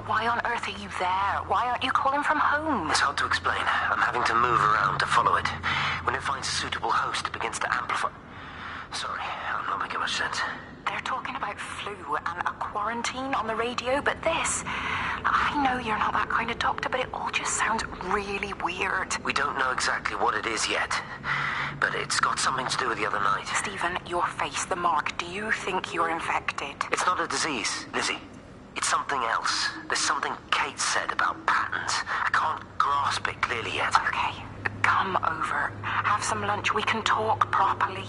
why on earth are you there? Why aren't you calling from home? It's hard to explain. I'm having to move around to follow it. When it finds a suitable host, it begins to amplify... Sorry, I'm not making much sense. They're talking about flu and a quarantine on the radio, but this... I know you're not that kind of doctor, but it all just sounds really weird. We don't know exactly what it is yet, but it's got something to do with the other night. Stephen, your face, the mark, do you think you're infected? It's not a disease, Lizzie. It's something else. There's something Kate said about patterns. I can't grasp it clearly yet. Okay, come over. Have some lunch. We can talk properly.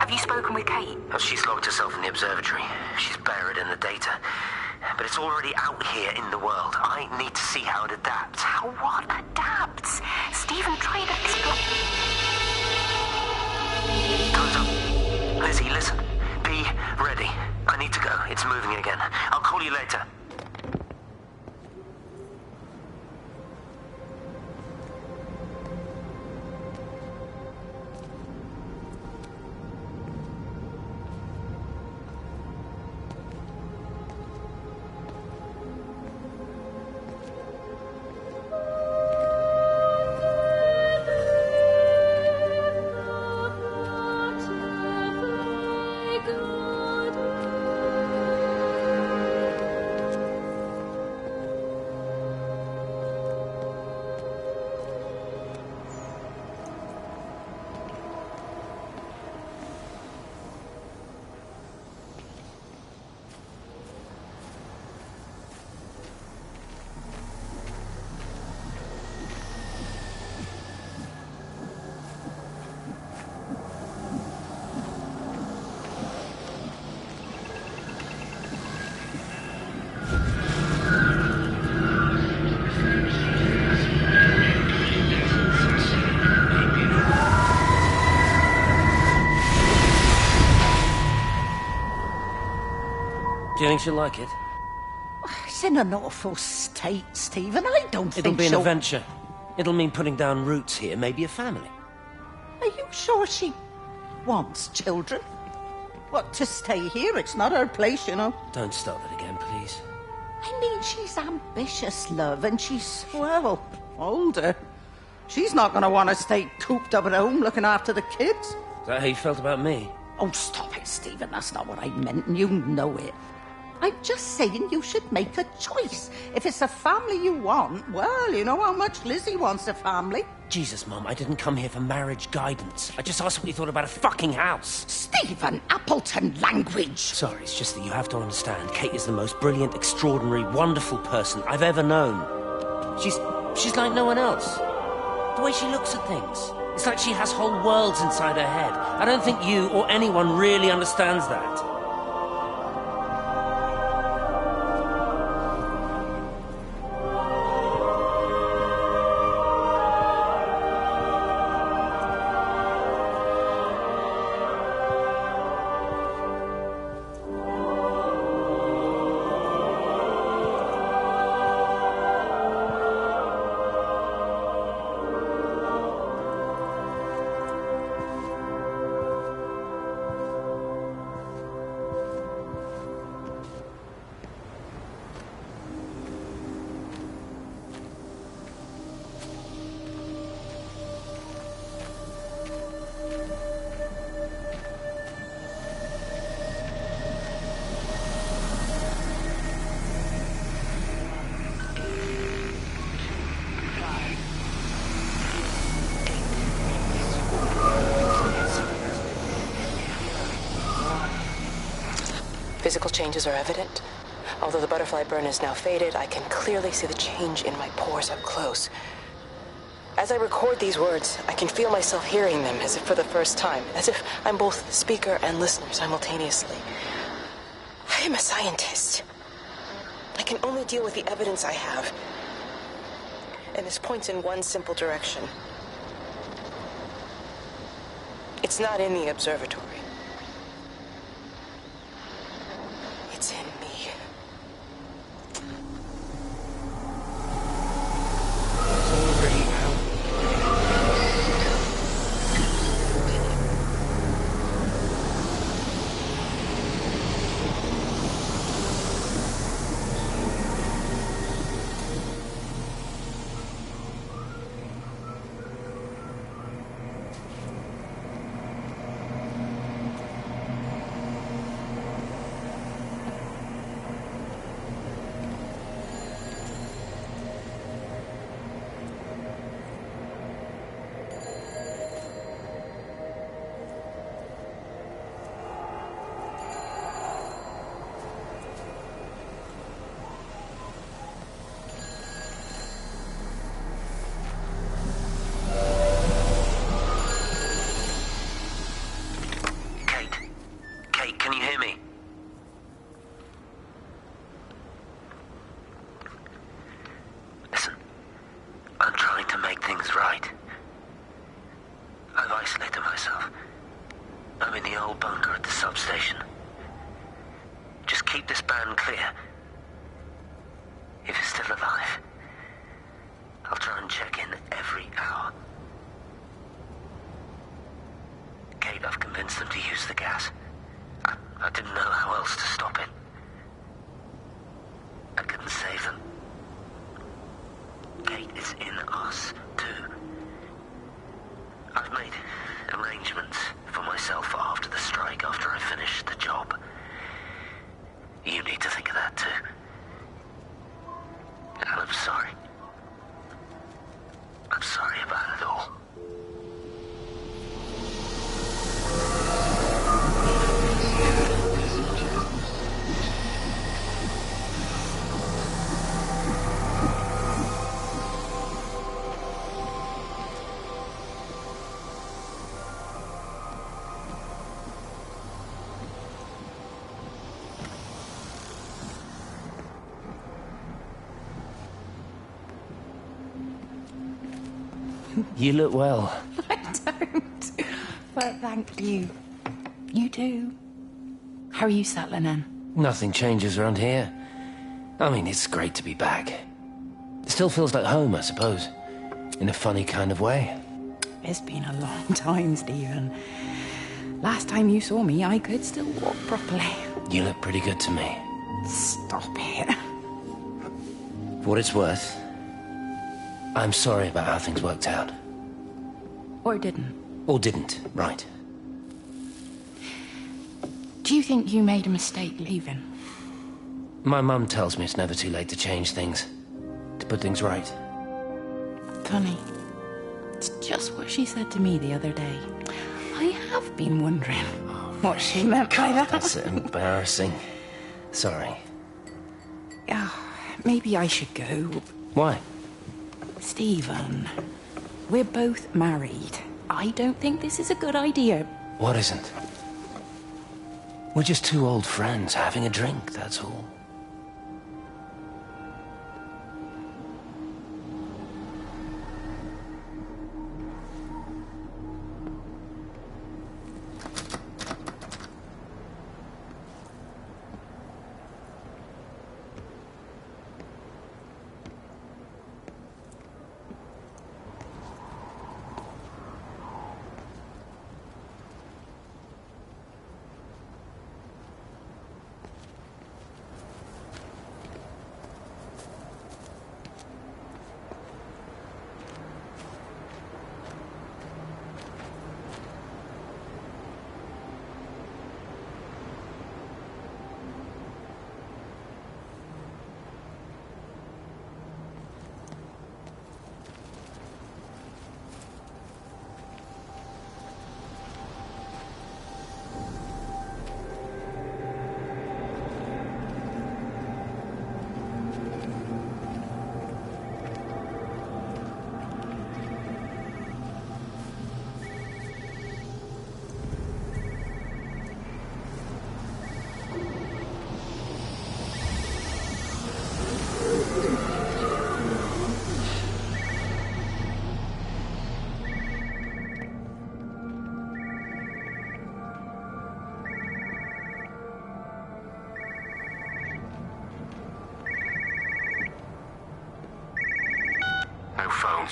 Have you spoken with Kate? Oh, she's locked herself in the observatory. She's buried in the data. But it's already out here in the world. I need to see how it adapts. How what adapts? Stephen, try to explain. Time's up. Lizzie, listen. Be ready. I need to go. It's moving again. I'll call you later. Do you think she'll like it? It's in an awful state, Stephen. I don't think It'll be an she'll... adventure. It'll mean putting down roots here, maybe a family. Are you sure she wants children? What, to stay here? It's not her place, you know. Don't start that again, please. I mean, she's ambitious, love, and she's, well, older. She's not going to want to stay cooped up at home looking after the kids. Is that how you felt about me? Oh, stop it, Stephen. That's not what I meant, and you know it. I'm just saying you should make a choice. If it's a family you want, well, you know how much Lizzie wants a family. Jesus, Mum, I didn't come here for marriage guidance. I just asked what you thought about a fucking house. Stephen Appleton language. Sorry, it's just that you have to understand. Kate is the most brilliant, extraordinary, wonderful person I've ever known. She's like no one else. The way she looks at things. It's like she has whole worlds inside her head. I don't think you or anyone really understands that. Physical changes are evident. Although the butterfly burn is now faded, I can clearly see the change in my pores up close. As I record these words, I can feel myself hearing them as if for the first time, as if I'm both speaker and listener simultaneously. I am a scientist. I can only deal with the evidence I have. And this points in one simple direction. It's not in the observatory. It's in me. It's already out. Can you hear me? Listen, I'm trying to make things right. I've isolated myself. I'm in the old bunker at the substation. Just keep this band clear. If it's still alive, I'll try and check in every hour. Kate, I've convinced them to use the gas. I didn't know how else to stop it. I couldn't save them. Kate is in us, too. I've made arrangements for myself after the strike, after I finish the job. You need to think of that, too. And I'm sorry. I'm sorry about it all. You look well. I don't. But thank you. You do. How are you settling in? Nothing changes around here. I mean, it's great to be back. It still feels like home, I suppose. In a funny kind of way. It's been a long time, Stephen. Last time you saw me, I could still walk properly. You look pretty good to me. Stop it. For what it's worth, I'm sorry about how things worked out. Or didn't. Or didn't, right. Do you think you made a mistake leaving? My mum tells me it's never too late to change things. To put things right. Funny. It's just what she said to me the other day. I have been wondering what she meant by that. That's embarrassing. Sorry. Maybe I should go. Why? Stephen, we're both married. I don't think this is a good idea. What isn't? We're just two old friends having a drink, that's all.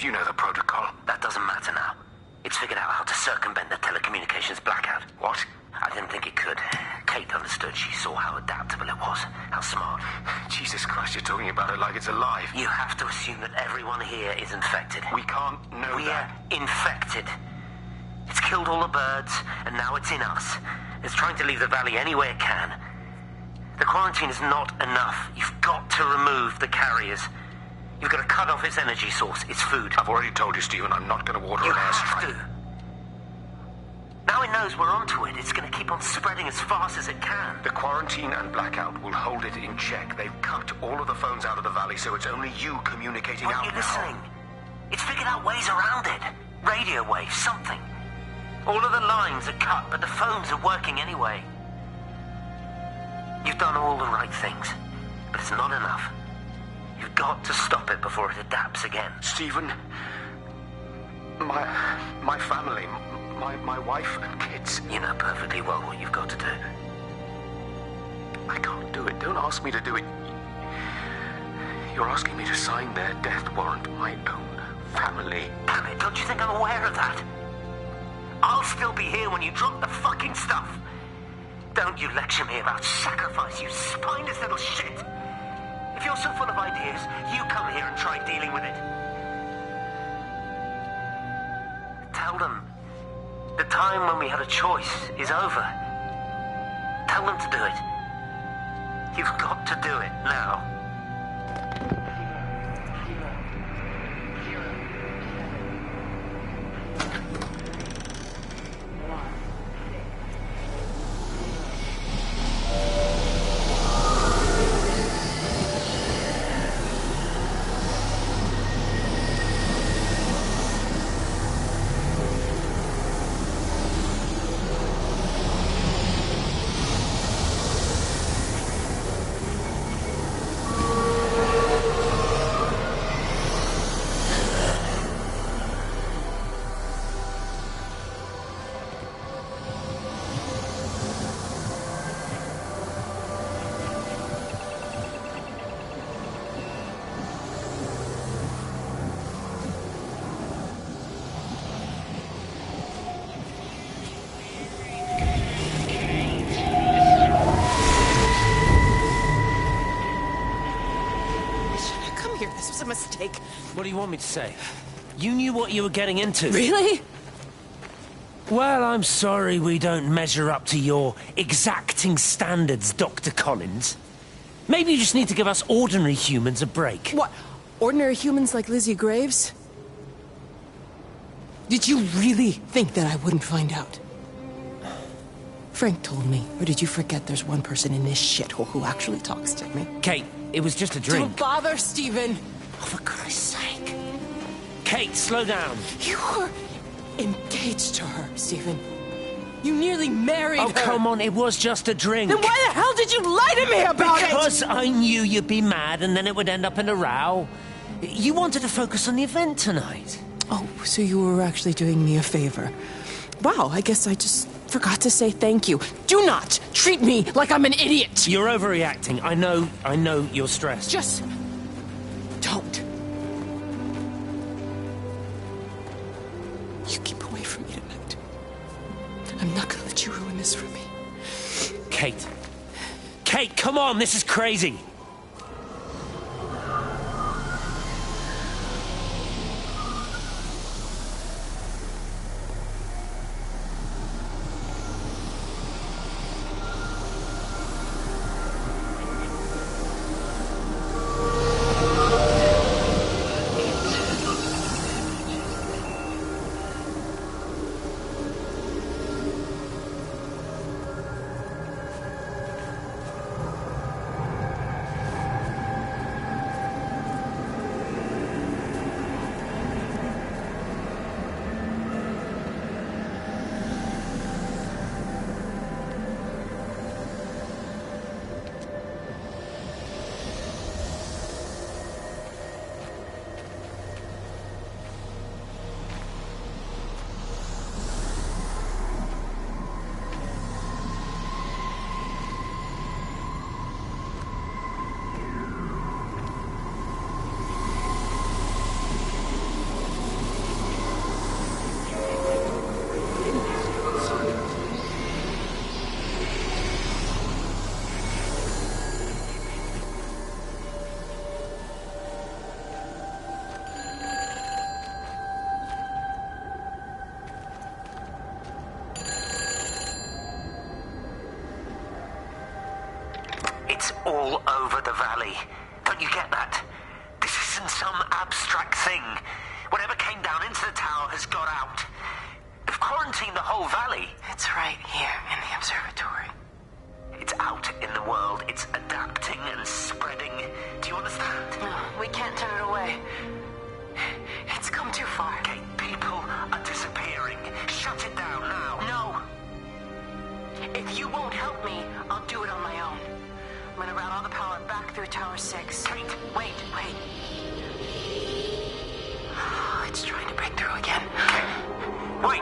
You know the protocol. That doesn't matter now. It's figured out how to circumvent the telecommunications blackout. What? I didn't think it could. Kate understood. She saw how adaptable it was. How smart. Jesus Christ, you're talking about it like it's alive. You have to assume that everyone here is infected. We can't know that. We're infected. It's killed all the birds, and now it's in us. It's trying to leave the valley any way it can. The quarantine is not enough. You've got to remove the carriers. You've got to cut off its energy source, its food. I've already told you, Stephen, I'm not going to order You an have airstrike. to. Now it knows we're onto it. It's going to keep on spreading as fast as it can. The quarantine and blackout will hold it in check. They've cut all of the phones out of the valley, so it's only you communicating Aren't out you now. listening? It's figured out ways around it. Radio waves, something. All of the lines are cut, but the phones are working anyway. You've done all the right things, but it's not enough. You've got to stop it before it adapts again. Stephen, my family, my wife and kids. You know perfectly well what you've got to do. I can't do it. Don't ask me to do it. You're asking me to sign their death warrant, my own family. Damn it, don't you think I'm aware of that? I'll still be here when you drop the fucking stuff. Don't you lecture me about sacrifice, you spineless little shit. If you're so full of ideas, you come here and try dealing with it. Tell them the time when we had a choice is over. Tell them to do it. You've got to do it now. This was a mistake. What do you want me to say? You knew what you were getting into. Really? Well, I'm sorry we don't measure up to your exacting standards, Dr. Collins. Maybe you just need to give us ordinary humans a break. What? Ordinary humans like Lizzie Graves? Did you really think that I wouldn't find out? Frank told me. Or did you forget there's one person in this shithole who actually talks to me? Kate, it was just a drink. Don't bother, Stephen! Oh, for Christ's sake. Kate, slow down. You were engaged to her, Stephen. You nearly married her. Oh, come on, it was just a drink. Then why the hell did you lie to me about it? Because I knew you'd be mad and then it would end up in a row. You wanted to focus on the event tonight. Oh, so you were actually doing me a favor. Wow, I guess I just forgot to say thank you. Do not treat me like I'm an idiot. You're overreacting. I know you're stressed. Just don't. You keep away from me tonight. I'm not gonna let you ruin this for me. Kate. Kate, come on, this is crazy. It's all over the valley. Don't you get that? This isn't some abstract thing. Whatever came down into the tower has got out. They've quarantined the whole valley. It's right here in the observatory. It's out in the world. It's adapting and spreading. Do you understand? No, we can't turn it away. It's come too far. Okay, people are disappearing. Shut it down now. No. If you won't help me, I'll do it on my own. I'm gonna route all the power back through Tower 6. Kate! Wait. It's trying to break through again. Wait!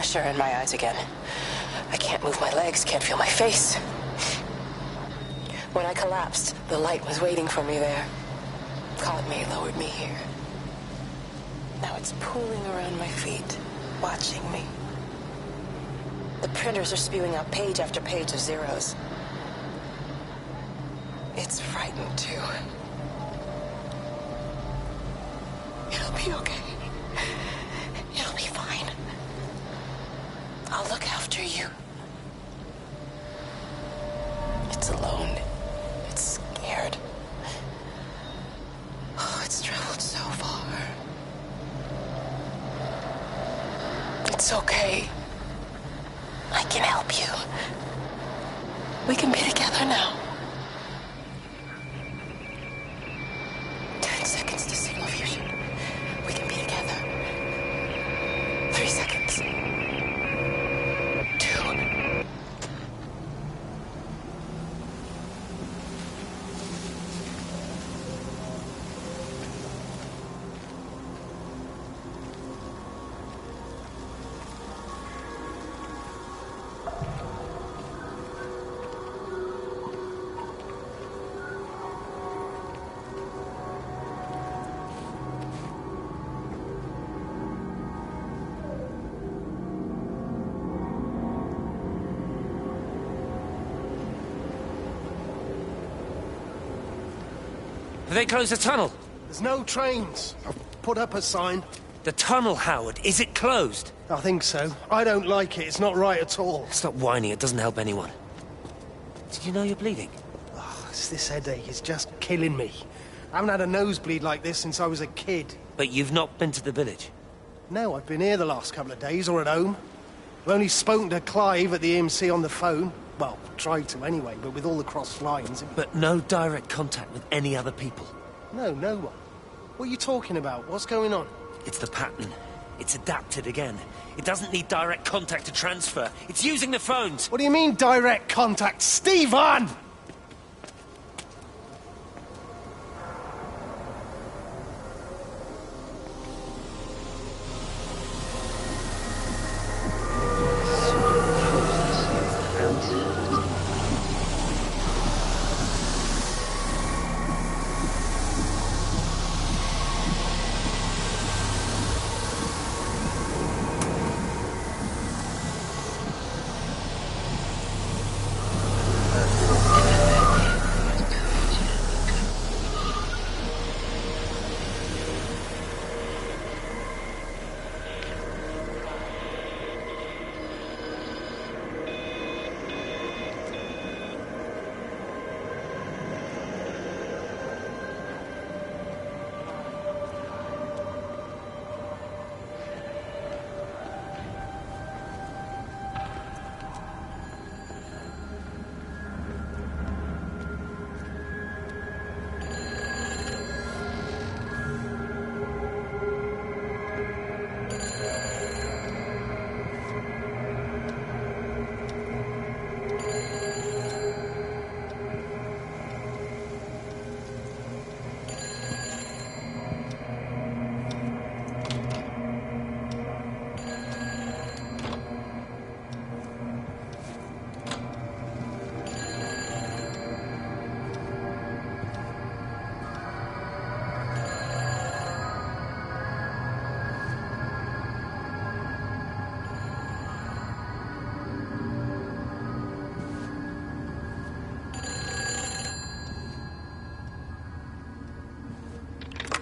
pressure in my eyes again. I can't move my legs, can't feel my face. When I collapsed, the light was waiting for me there. Caught me, lowered me here. Now it's pooling around my feet, watching me. The printers are spewing out page after page of zeros. It's frightened, too. It'll be okay. It'll be fine. I'll look after you. It's alone. It's scared. Oh, it's traveled so far. It's okay. I can help you. We can be together now. 10 seconds to signal fusion. We can be together. 3 seconds. 2. Have they closed the tunnel? There's no trains. I've put up a sign. The tunnel, Howard, is it closed? I think so. I don't like it. It's not right at all. Stop whining, it doesn't help anyone. Did you know you're bleeding? Oh, it's this headache. It's just killing me. I haven't had a nosebleed like this since I was a kid. But you've not been to the village? No, I've been here the last couple of days, or at home. I've only spoken to Clive at the EMC on the phone. Well, tried to anyway, but with all the cross lines... But no direct contact with any other people? No, no one. What are you talking about? What's going on? It's the pattern. It's adapted again. It doesn't need direct contact to transfer. It's using the phones. What do you mean, direct contact? Stephen!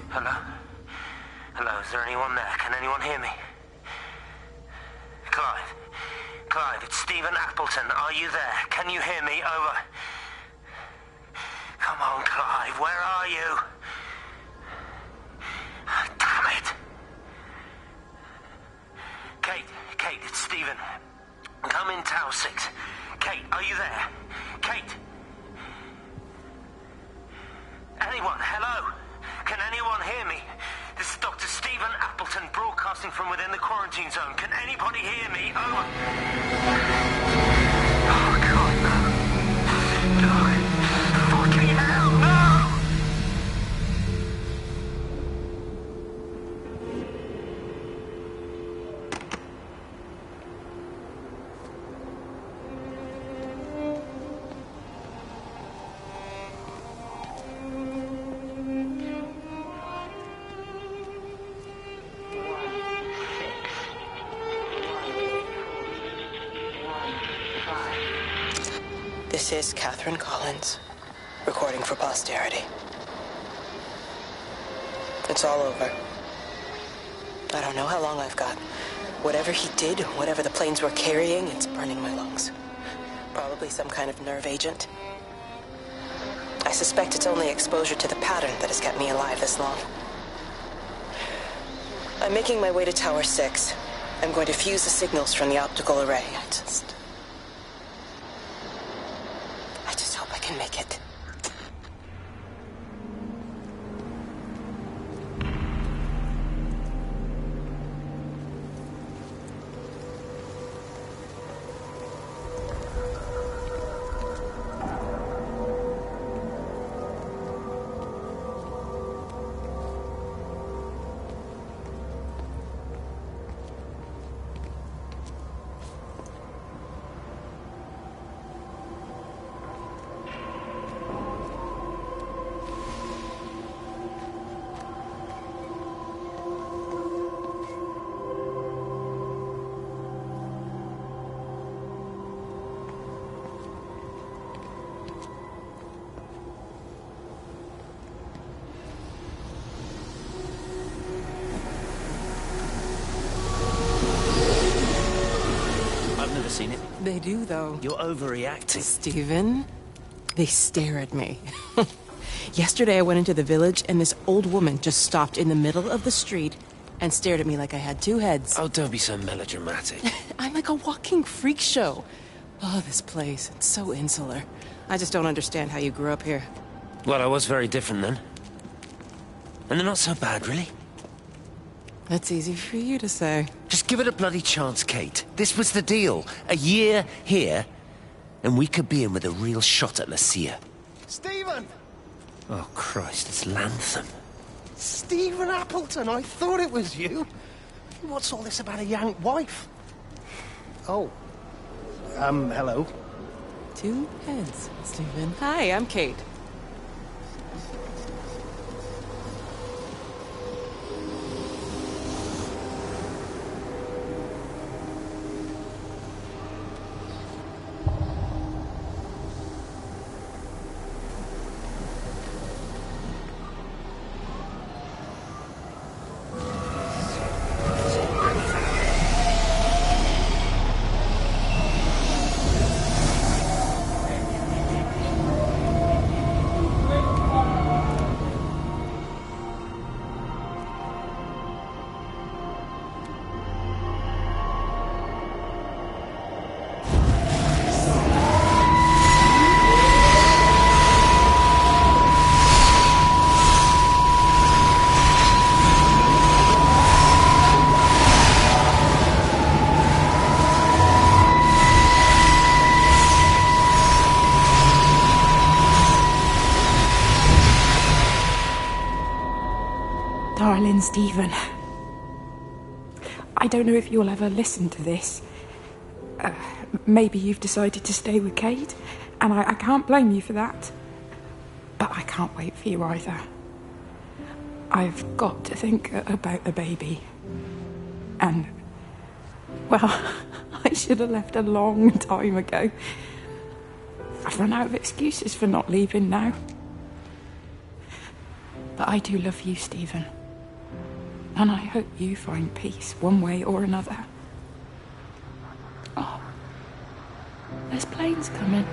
Hello? Hello, is there anyone there? Can anyone hear me? Clive? Clive, it's Stephen Appleton. Are you there? Can you hear me? Over. Come on, Clive, where are you? Damn it! Kate, it's Stephen. Come in Tower 6. Kate, are you there? Kate? Anyone? Hello? Can anyone hear me? This is Dr. Stephen Appleton broadcasting from within the quarantine zone. Can anybody hear me? Over. Oh, God, no. No. Fucking hell, no! This is Catherine Collins, recording for posterity. It's all over. I don't know how long I've got. Whatever he did, whatever the planes were carrying, it's burning my lungs. Probably some kind of nerve agent. I suspect it's only exposure to the pattern that has kept me alive this long. I'm making my way to Tower 6. I'm going to fuse the signals from the optical array. I just hope I can make it. Seen it? They do, though. You're overreacting. Stephen, they stare at me. Yesterday I went into the village and this old woman just stopped in the middle of the street and stared at me like I had two heads. Oh, don't be so melodramatic. I'm like a walking freak show. Oh, this place, it's so insular. I just don't understand how you grew up here. Well, I was very different then. And they're not so bad, really. That's easy for you to say. Just give it a bloody chance, Kate. This was the deal. A year here, and we could be in with a real shot at Lucia. Stephen! Oh, Christ, it's Lantham. Stephen Appleton, I thought it was you. What's all this about a young wife? Oh. Hello. Two heads, Stephen. Hi, I'm Kate. Darling Stephen, I don't know if you'll ever listen to this. Maybe you've decided to stay with Kate, and I can't blame you for that. But I can't wait for you either. I've got to think about the baby. And, well, I should have left a long time ago. I've run out of excuses for not leaving now. But I do love you, Stephen. And I hope you find peace one way or another. Oh, there's planes coming.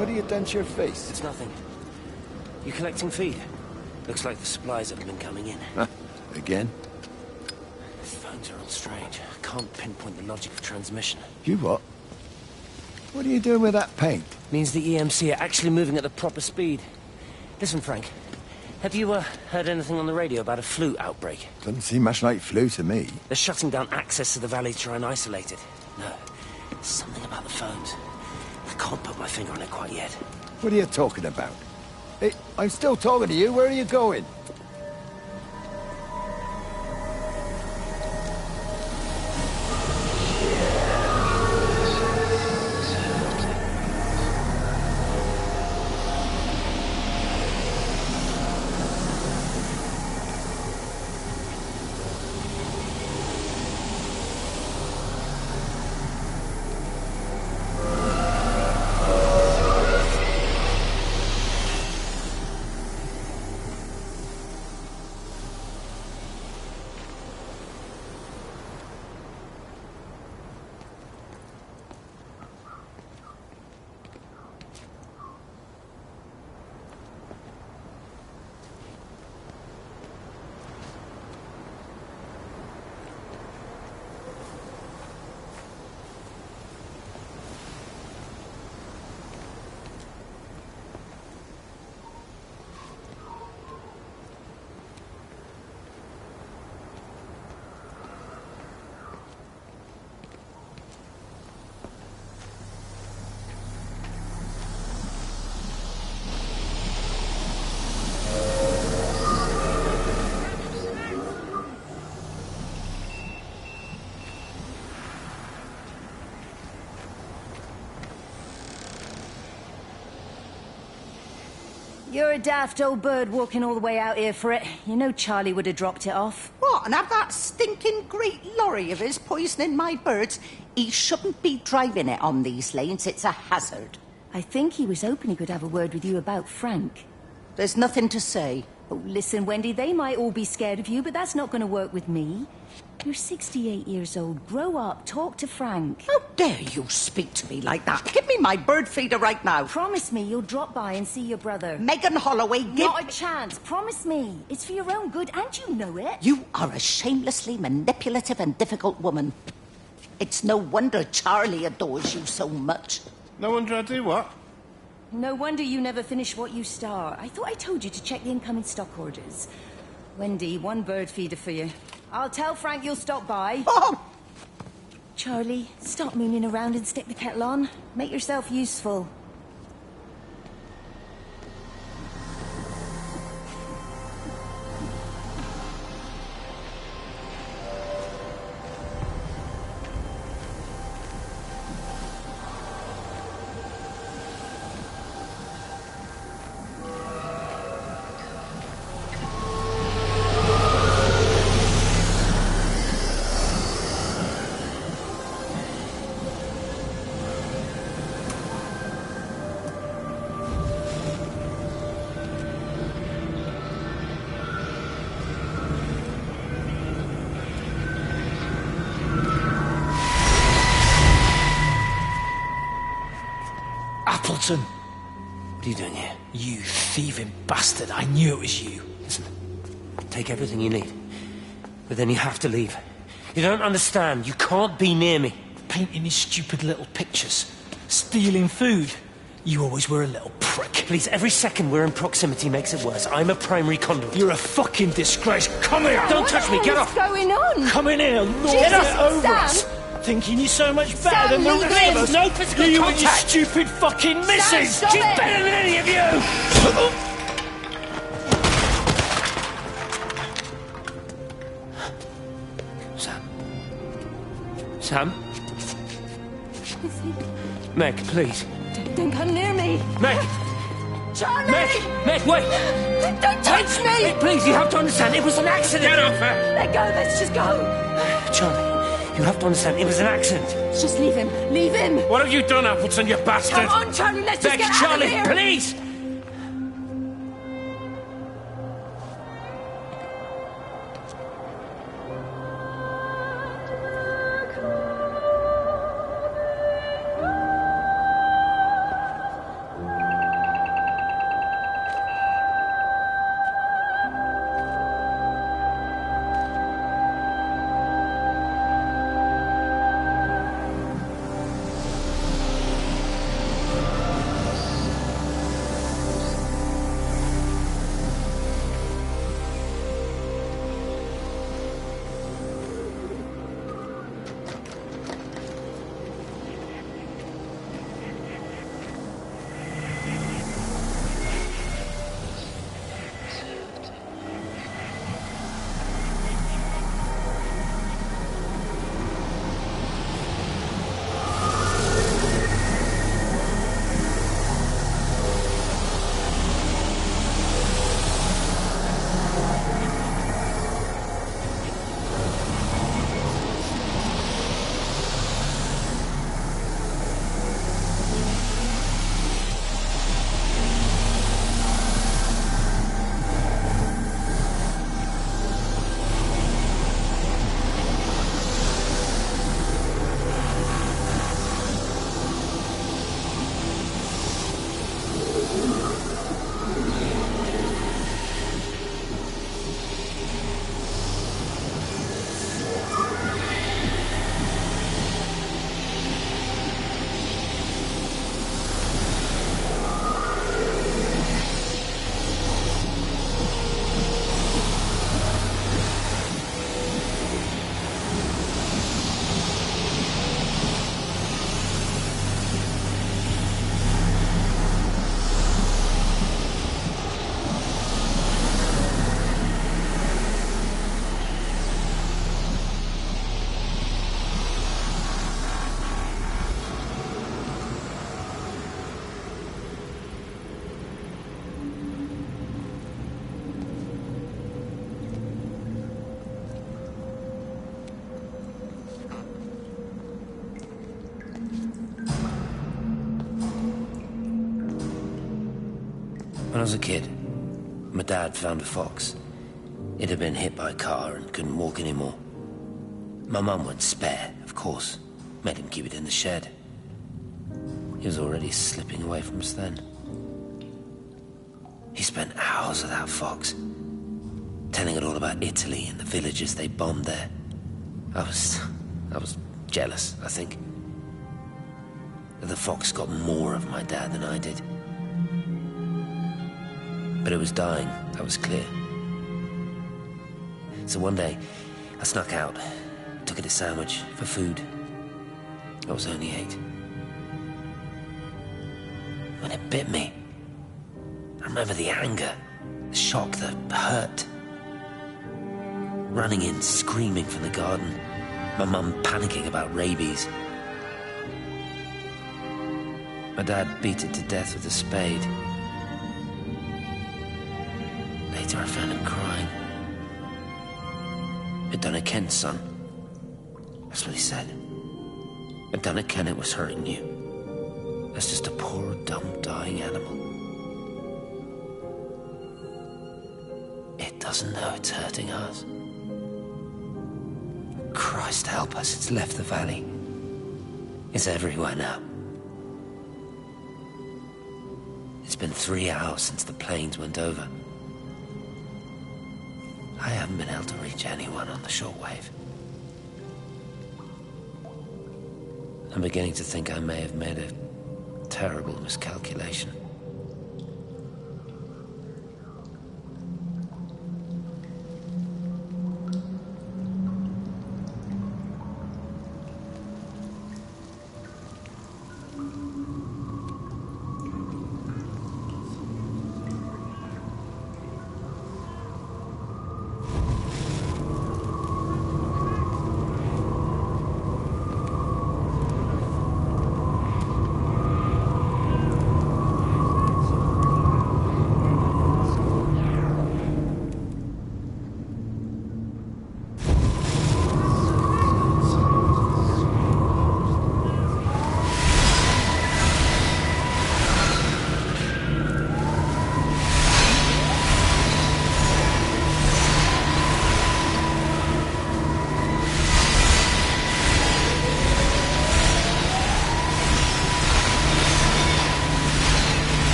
what have you done to your face? It's nothing. You collecting feed? Looks like the supplies have been coming in. Again? These phones are all strange. I can't pinpoint the logic of transmission. You what? What are you doing with that paint? Means the EMC are actually moving at the proper speed. Listen, Frank. Have you heard anything on the radio about a flu outbreak? Doesn't seem much like flu to me. They're shutting down access to the valley to try and isolate it. No, there's something about the phones. I can't put my finger on it quite yet. What are you talking about? Hey, I'm still talking to you. Where are you going? You're a daft old bird walking all the way out here for it. You know Charlie would have dropped it off. What, and have that stinking great lorry of his poisoning my birds? He shouldn't be driving it on these lanes. It's a hazard. I think he was hoping he could have a word with you about Frank. There's nothing to say. Oh, listen, Wendy, they might all be scared of you, but that's not going to work with me. You're 68 years old. Grow up. Talk to Frank. How dare you speak to me like that? Give me my bird feeder right now. Promise me you'll drop by and see your brother. Megan Holloway, give... Not a chance. Promise me. It's for your own good, and you know it. You are a shamelessly manipulative and difficult woman. It's no wonder Charlie adores you so much. No wonder I do what? No wonder you never finish what you start. I thought I told you to check the incoming stock orders. Wendy, one bird feeder for you. I'll tell Frank you'll stop by. Oh! Charlie, stop mooning around and stick the kettle on. Make yourself useful. What are you doing here? You thieving bastard. I knew it was you. Listen, take everything you need. But then you have to leave. You don't understand. You can't be near me. Painting me stupid little pictures. Stealing food. You always were a little prick. Please, every second we're in proximity makes it worse. I'm a primary conduit. You're a fucking disgrace. Come here! Don't touch me, get off! What's going on? Come in here, Lord, Jesus, get over Sam. us! Thinking you're so much better Sam, than the leave rest him. of us. No physical You contact. and your stupid fucking missus! stop She's it. better than any of you! Sam? Meg, please. Don't come near me. Meg! Charlie! Meg, wait! Don't touch me! Meg, please, you have to understand, it was an accident! Get off her! Let go, let's just go. Charlie, you have to understand, it was an accident. Just leave him. Leave him. What have you done, Appleton, you bastard? Come on, Charlie, let's just Meg, get Charlie, out of here. please! When I was a kid, my dad found a fox. It had been hit by a car and couldn't walk anymore. My mum went spare, of course. Made him keep it in the shed. He was already slipping away from us then. He spent hours with that fox, telling it all about Italy and the villages they bombed there. I was jealous, I think. The fox got more of my dad than I did. But it was dying, that was clear. So one day, I snuck out, took it a sandwich for food. I was only 8. When it bit me, I remember the anger, the shock, the hurt. Running in, screaming from the garden, my mum panicking about rabies. My dad beat it to death with a spade. Later I found him crying. "I'd done it, Ken, son." That's what he said. "I'd done it, Ken, it was hurting you. That's just a poor, dumb, dying animal. It doesn't know it's hurting us. Christ help us, it's left the valley. It's everywhere now. It's been 3 hours since the planes went over. I haven't been able to reach anyone on the shortwave. I'm beginning to think I may have made a terrible miscalculation."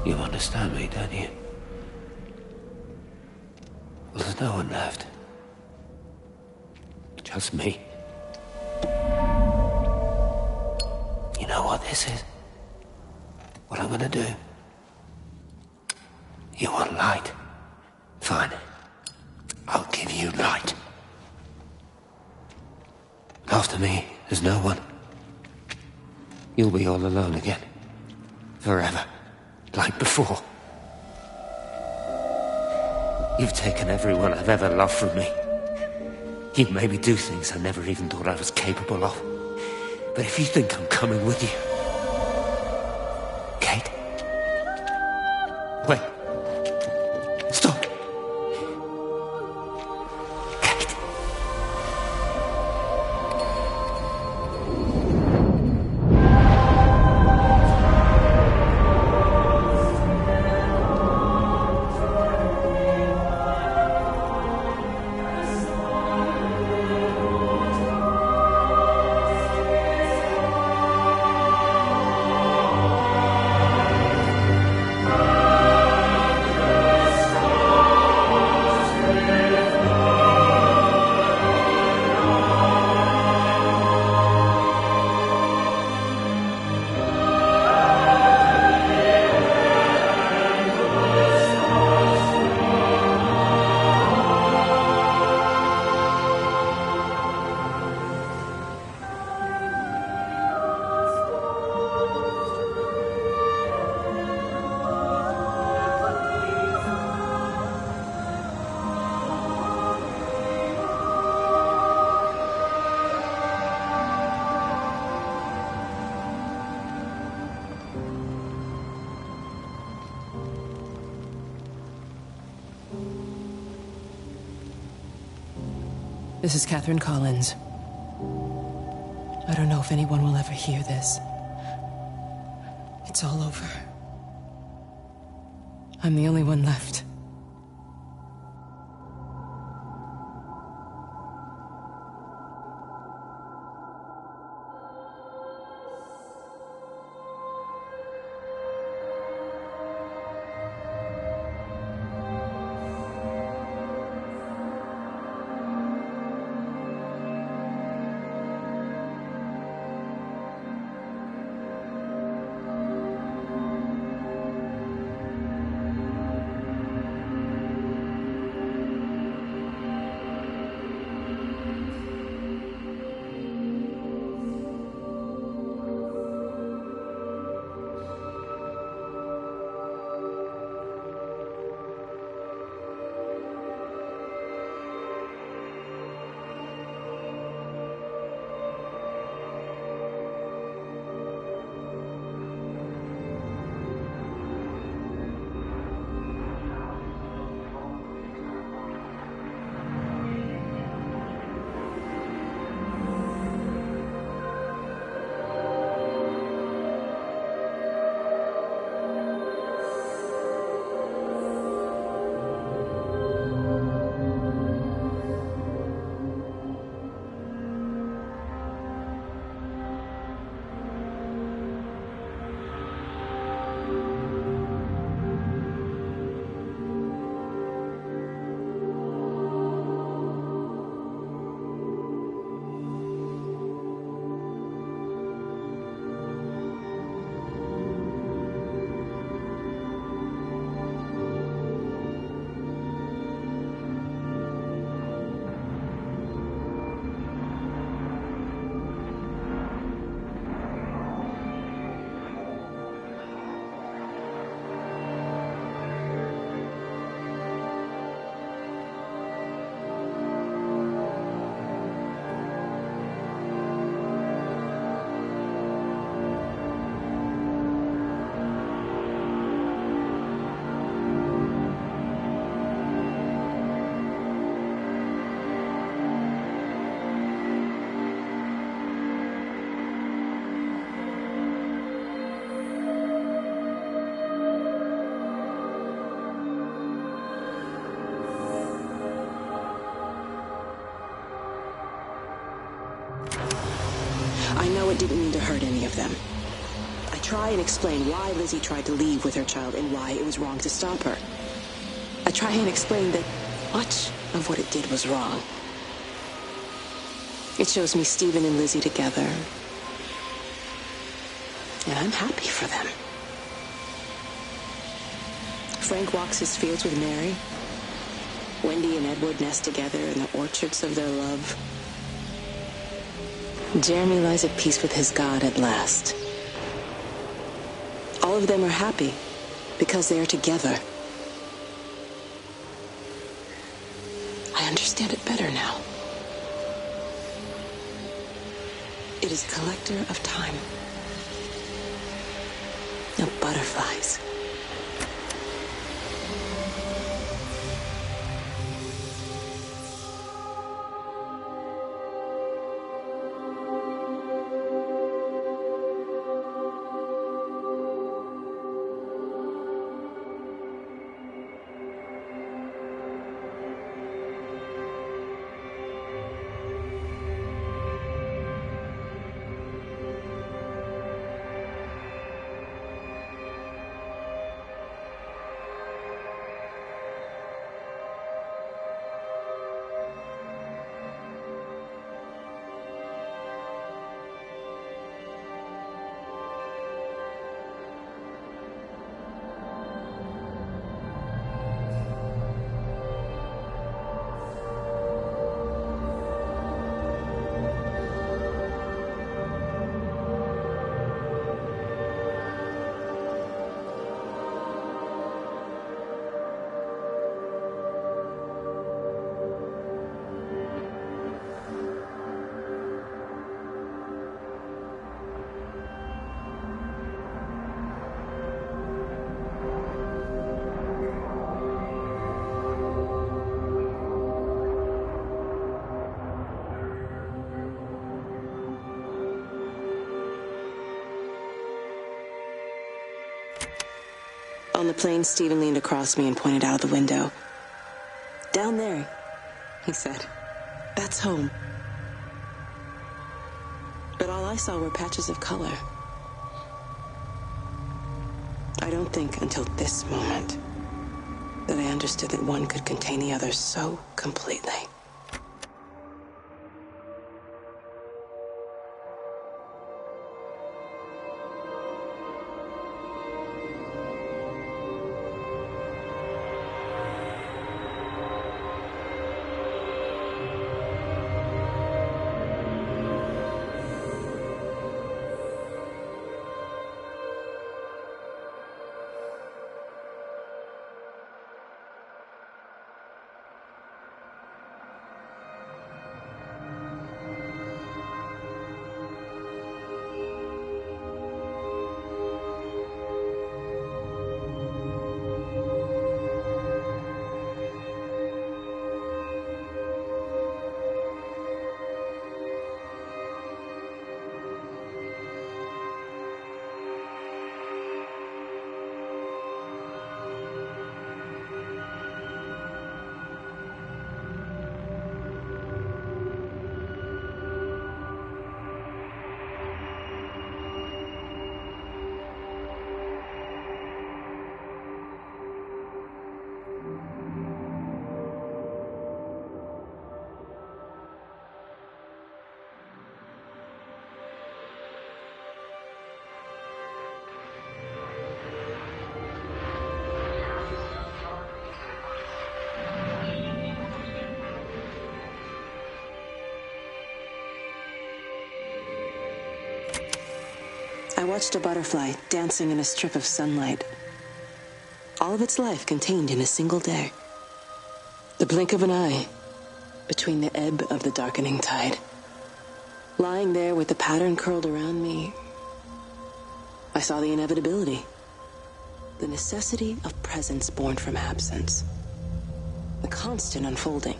You understand me, don't you? Well, there's no one left. Just me. You know what this is? What I'm gonna do? You want light? Fine. I'll give you light. After me, there's no one. You'll be all alone again. Forever. Like before. You've taken everyone I've ever loved from me. You've made me do things I never even thought I was capable of. But if you think I'm coming with you... Kate? Wait. Stop. Kate. This is Catherine Collins. I don't know if anyone will ever hear this. It's all over. I'm the only one left. I know it didn't mean to hurt any of them. I try and explain why Lizzie tried to leave with her child and why it was wrong to stop her. I try and explain that much of what it did was wrong. It shows me Stephen and Lizzie together. And I'm happy for them. Frank walks his fields with Mary. Wendy and Edward nest together in the orchards of their love. Jeremy lies at peace with his God at last. All of them are happy because they are together. I understand it better now. It is a collector of time, of butterflies. On the plane, Stephen leaned across me and pointed out the window. "Down there," he said. "That's home." But all I saw were patches of color. I don't think until this moment that I understood that one could contain the other so completely. I watched a butterfly dancing in a strip of sunlight. All of its life contained in a single day. The blink of an eye between the ebb of the darkening tide. Lying there with the pattern curled around me, I saw the inevitability. The necessity of presence born from absence. The constant unfolding.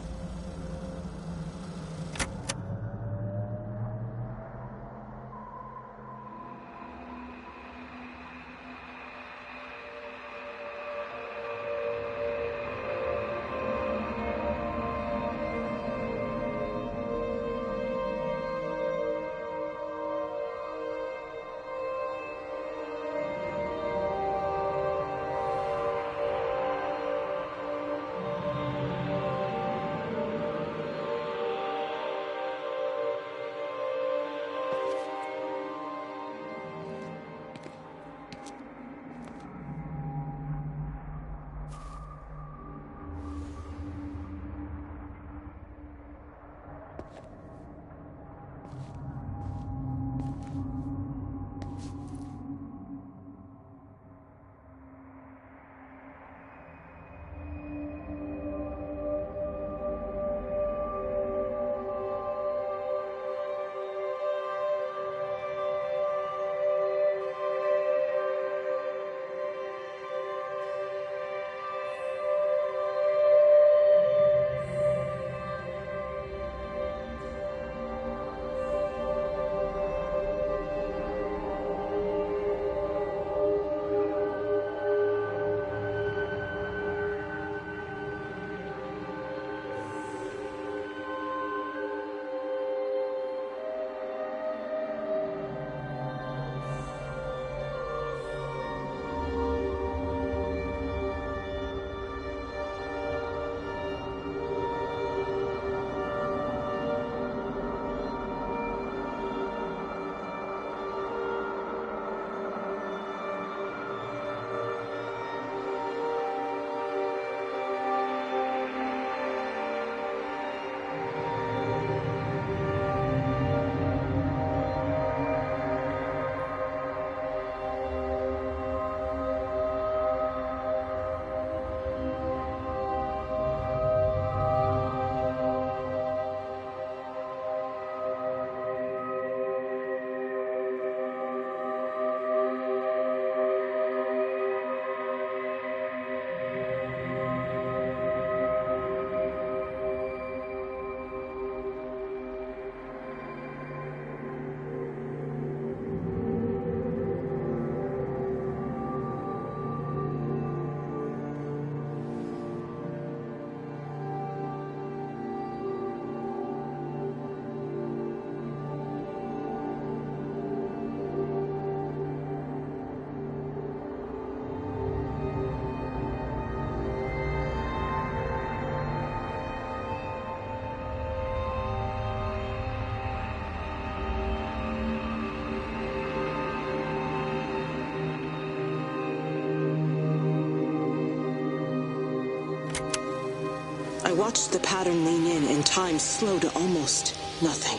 watched the pattern lean in and time slow to almost nothing.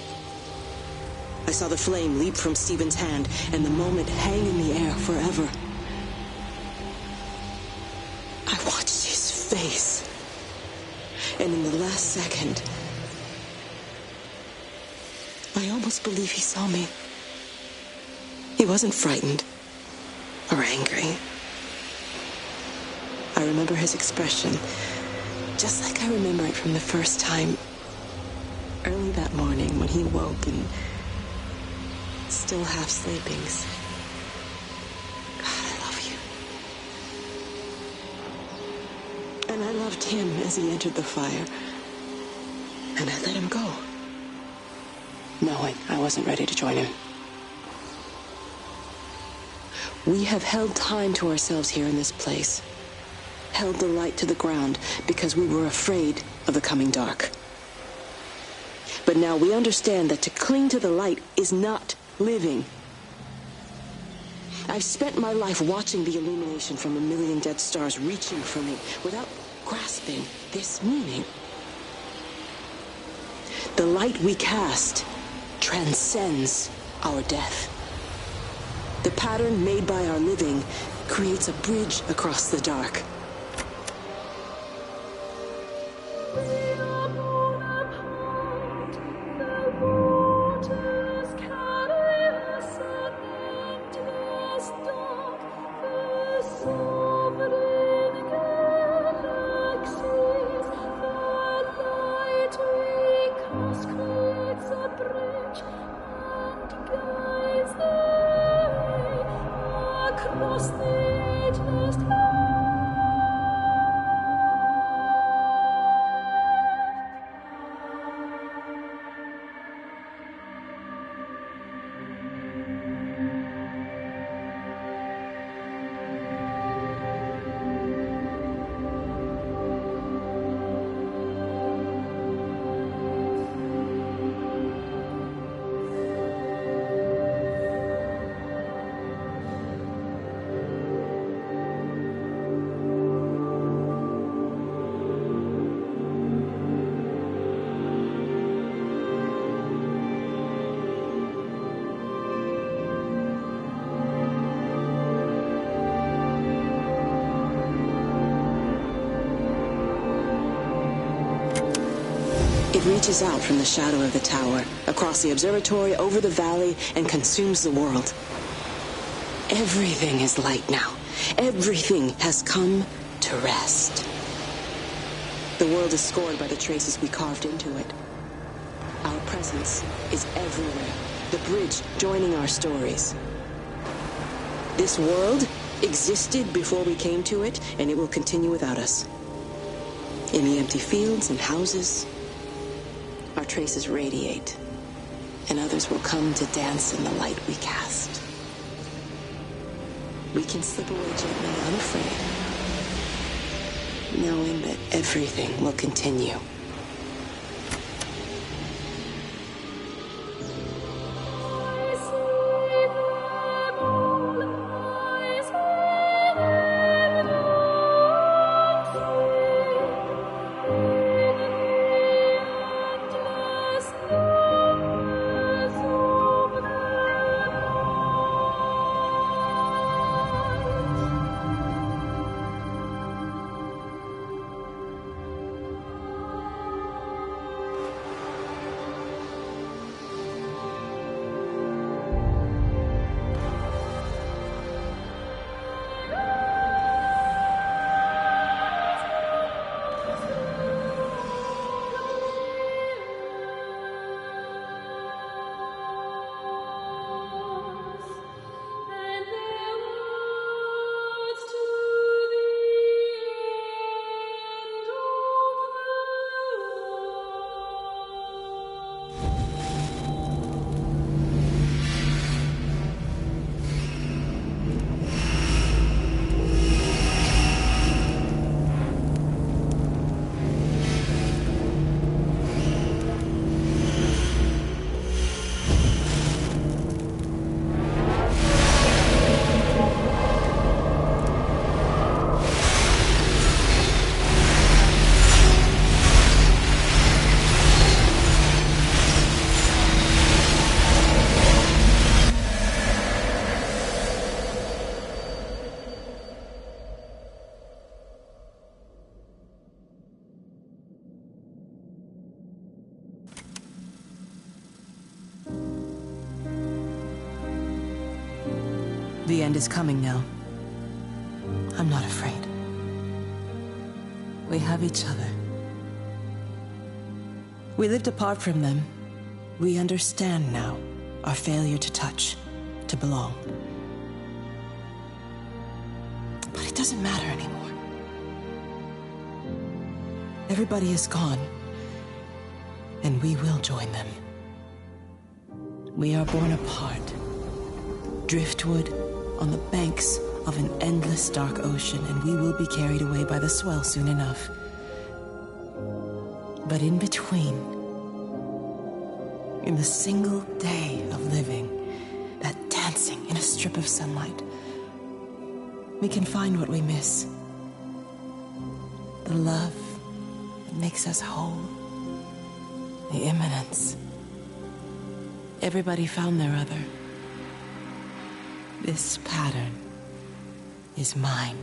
I saw the flame leap from Stephen's hand and the moment hang in the air forever. I watched his face, and in the last second, I almost believe he saw me. He wasn't frightened or angry. I remember his expression, just like I remember it from the first time, early that morning when he woke and still half sleepings. God, I love you. And I loved him as he entered the fire. And I let him go, knowing I wasn't ready to join him. We have held time to ourselves here in this place. Held the light to the ground because we were afraid of the coming dark. But now we understand that to cling to the light is not living. I've spent my life watching the illumination from a million dead stars reaching for me without grasping this meaning. The light we cast transcends our death. The pattern made by our living creates a bridge across the dark. It reaches out from the shadow of the tower, across the observatory, over the valley, and consumes the world. Everything is light now. Everything has come to rest. The world is scored by the traces we carved into it. Our presence is everywhere, the bridge joining our stories. This world existed before we came to it, and it will continue without us. In the empty fields and houses, our traces radiate, and others will come to dance in the light we cast. We can slip away gently, unafraid, knowing that everything will continue. The end is coming now. I'm not afraid. We have each other. We lived apart from them. We understand now our failure to touch, to belong. But it doesn't matter anymore. Everybody is gone, and we will join them. We are born apart, driftwood on the banks of an endless dark ocean, and we will be carried away by the swell soon enough. But in between, in the single day of living, that dancing in a strip of sunlight, we can find what we miss. The love that makes us whole. The imminence. Everybody found their other. This pattern is mine.